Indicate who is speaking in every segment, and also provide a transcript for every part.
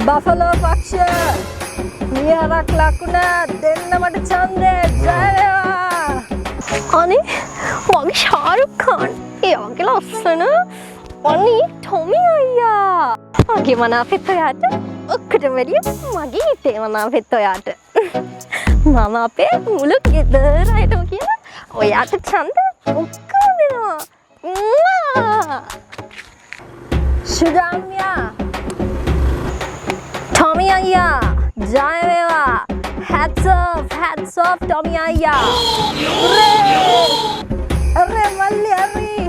Speaker 1: Buffalo පක්ෂ මියරක් ලකුණ දෙන්න මට ඡන්දේ ජය වේවා. අනේ වගේ ශාරුක් ખાන් එයාගේ ලස්සන අනේ ටොමි අයියා. මගේ මනාපෙත් ඔයාට ඔක්කොටම වැඩිය මගේ හිතේ මනාපෙත් ඔයාට. මම අපේ මුළු ගෙදරටම කියලා ඔයාට ඡන්ද ඔක්කොම දෙනවා. සුගම්යා ටොමි අයියා ජය වේවා. hats off ටොමි අයියා. අරේ මල්ලි අරේ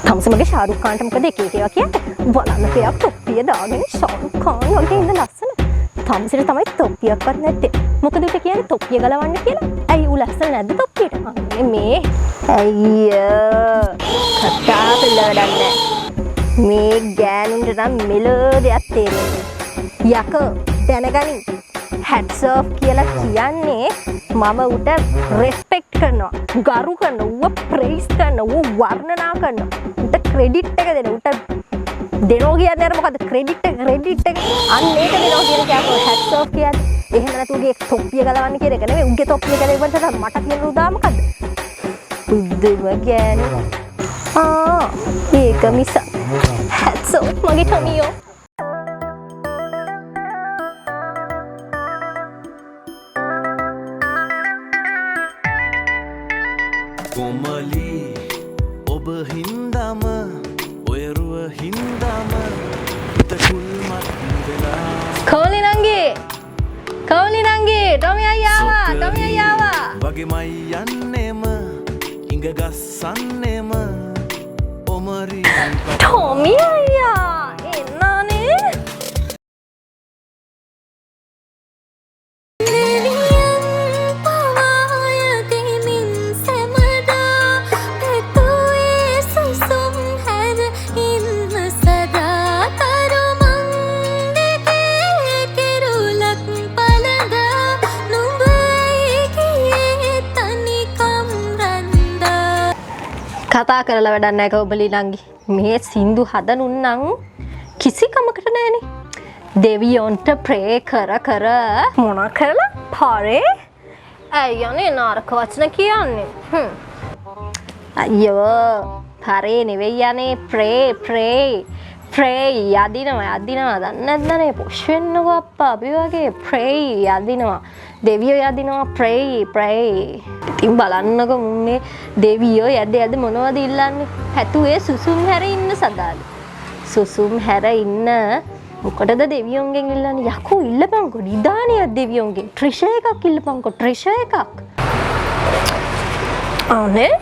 Speaker 1: තමසමගේ ශාරුක් ખાන්ට මොකද එක එක ඒවා කියන්නේ බලන්න පෙයක් තොප්පිය දාගෙන ශාරුක් ખાන් වගේ ඉන්න ලස්සන. තමසට තමයි තොප්පියක්වත් නැත්තේ. මොකද උට කියන්නේ තොප්පිය ගලවන්න කියලා. ඇයි ඌ ලස්සන නැද්ද තොප්පියට? අනේ මේ අයියෝ කතා පිළවඩන්නේ. මේ ගෑනුන්ට නම් මෙලෝ දෙයක් තේරෙන්නේ. යකෝ දැනගනින් hats off කියලා කියන්නේ මම උට රෙස්පෙක්ට් කරනවා, ගරු කරනවා, ඌව ප්‍රේස් කරනවා, ඌව වර්ණනා කරනවා. උට ක්‍රෙඩිට් එක දෙනවා. උට දෙනවා කියන්නේ අර මොකද්ද ක්‍රෙඩිට් එක අන්න ඒක දෙනවා කියන එක අපෝ hats off කියන්නේ. එහෙම නැතු උගේ තොප්පිය ගලවන්න කියන එක නෙමෙයි. උගේ තොප්පිය ගලවන්න මට කියන උදා මොකද්ද? බුද්ධම ගෑනු. ඒක මිස hats off මගේ ටොමියෝ.
Speaker 2: කොමලි ඔබ හින්දාම ඔයරුව හින්දාම තකුල්මත් වෙලා
Speaker 1: කවලි නංගී ටොමි අයියා
Speaker 2: වගේමයි යන්නෙම ඉඟ ගස්සන්නෙම ඔමරි
Speaker 1: ටොමි අයියා එන්නනේ. කතා කරලා වැඩක් නැහැ කවබලි නංගි. මේ සින්දු හදනුන්නම් කිසි කමකට නැහනේ. දෙවියොන්ට ප්‍රේ කර මොන කරලා පාරේ අයියනේ නරක වචන කියන්නේ. අයියෝ පාරේ නෙවෙයි යන්නේ ප්‍රේ යදිනවා දන්නේ නැද්දනේ පොෂ් වෙන්නකෝ අප්පා. අපි වගේ ප්‍රේ යදිනවා දෙවියෝ යදිනවා ප්‍රේ. ඉතින් බලන්නකෝ මුන්නේ දෙවියෝ යද්ද මොනවද ඉල්ලන්නේ? හැතුවේ සුසුම් හැර ඉන්න සදාලු. සුසුම් හැර ඉන්න මොකටද දෙවියොන්ගෙන් ඉල්ලන්නේ? යකෝ ඉල්ලපන්කෝ නිදානියක් දෙවියොන්ගෙන්. ට්‍රිෂර් එකක් ඉල්ලපන්කෝ ට්‍රිෂර් එකක්. අනේ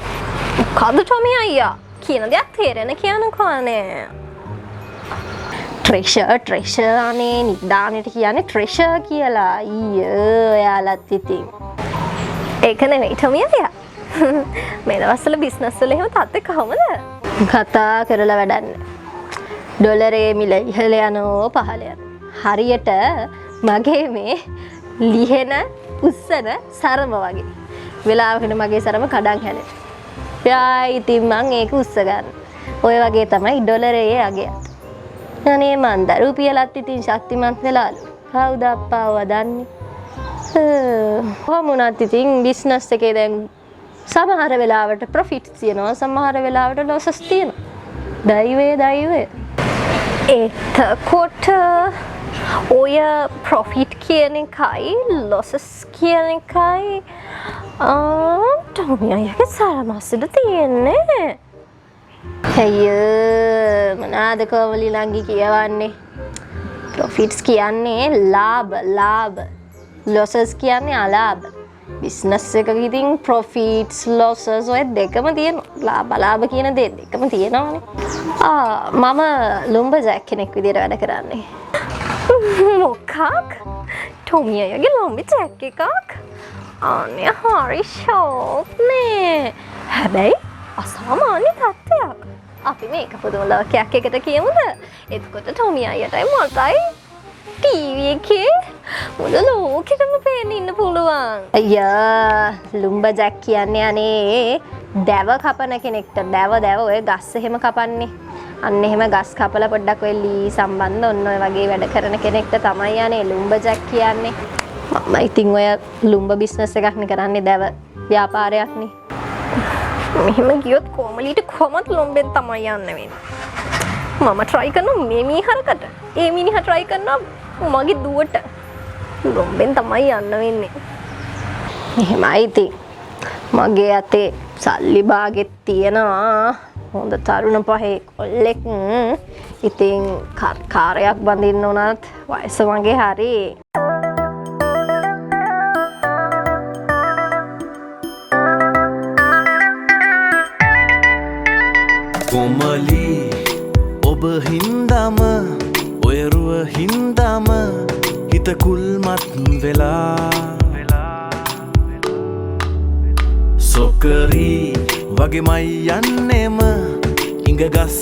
Speaker 1: මොකද ටොමි අයියා කියන දෙයක් තේරෙන කියනකෝ අනේ. ට්‍රෙෂර් අනේ නිදානෙට කියන්නේ ට්‍රෙෂර් කියලා. ඊයෝ එයාලත් ඉතින් ඒක නෙවෙයි ටොමි අයියා. මේ දවස්වල බිස්නස් වල එහෙම තත්ත්වය කොහමද? කතා කරලා වැඩක් නැහැ. ඩොලරේ මිල ඉහළ යනවා පහළ යනවා. හරියට මගේ මේ ලිහෙන උස්සන සරම වගේ. වෙලාවකට මගේ සරම කඩන් හැලෙනවා. යා ඉතින් මං ඒක උස්ස ගන්න. ඔය වගේ තමයි ඩොලරේ අගය. අනේ මන්ද රුපියලත් ඉතින් ශක්තිමත් වෙලාලු. කවුද අප්පාව දන්නේ? කොහොමුණත් ඉතින් බිස්නස් එකේ දැන් සමහර වෙලාවට ප්‍රොෆිට්ස් තියෙනවා, සමහර වෙලාවට ලොසස් තියෙනවා. දෛවය. එතකොට ඔය ප්‍රොෆිට් කියන එකයි ලොසස් කියන එකයි ටොමි අයියාගේ සරමස්සට තියෙන්නේ. අයියෝ මොනවාද කොමලි නංගි කියවන්නේ? ප්‍රොෆිට්ස් කියන්නේ ලාභ. ලොසස් කියන්නේ අලාභ. බිස්නස් එකක ඉතින් ප්‍රොෆිට්ස් ලොසස් ඔය දෙකම තියෙනවා. ලාභ කියන දේ දෙකම තියෙනවානේ. මම ලුම්බජැක් කෙනෙක් විදියට වැඩ කරන්නේ. මොකක්? ටොමි අයියාගේ ලුම්බජැක් එකක්? අනේ හරි ෂෝක් නේ. හැබැයි අසාමාන්‍ය තත්ත්වයක්. අපි මේක පුදුම ලෝකයක් එකට කියමුද? එතකොට ටොමි අයියටයි මටයි ටීවී එකේ මුළු ලෝකෙටම පේන්න ඉන්න පුළුවන්. අයියා ලුම්බජැක් කියන්නේ අනේ දැව කපන කෙනෙක්ට දැව ඔය ගස් එහෙම කපන්නේ. අන්න එහෙම ගස් කපලා පොඩ්ඩක් ඔය ලී සම්බන්ධ ඔන්න ඔය වගේ වැඩ කරන කෙනෙක්ට තමයි යන්නේ ලුම්බජැක් කියන්නේ. මම ඉතින් ඔය ලුම්බ බිස්නස් එකක් නේ කරන්නේ දැව ව්‍යාපාරයක් නේ. මෙහෙම ගියොත් කොමලීට කොමත් ලොම්බෙන් තමයි යන්න වෙන්නේ. මම try කරනවා මේ මීහරකට. ඒ මිනිහා try කරනවා මගේ දුවට. ලොම්බෙන් තමයි යන්න වෙන්නේ. එහෙමයි ඉතින්. මගේ අතේ සල්ලි බාගෙත් තියෙනවා. හොඳ තරුණ පහේ කොල්ලෙක්. ඉතින් කාර්යයක් බඳින්න උනත් වයස මගේ හරි.
Speaker 2: කොමලි ඔබ හින්දාම ඔයරුව හින්දාම හිත කුල්මත් වෙලා සොකරි වගේමයි යන්නෙම ඉඟගස්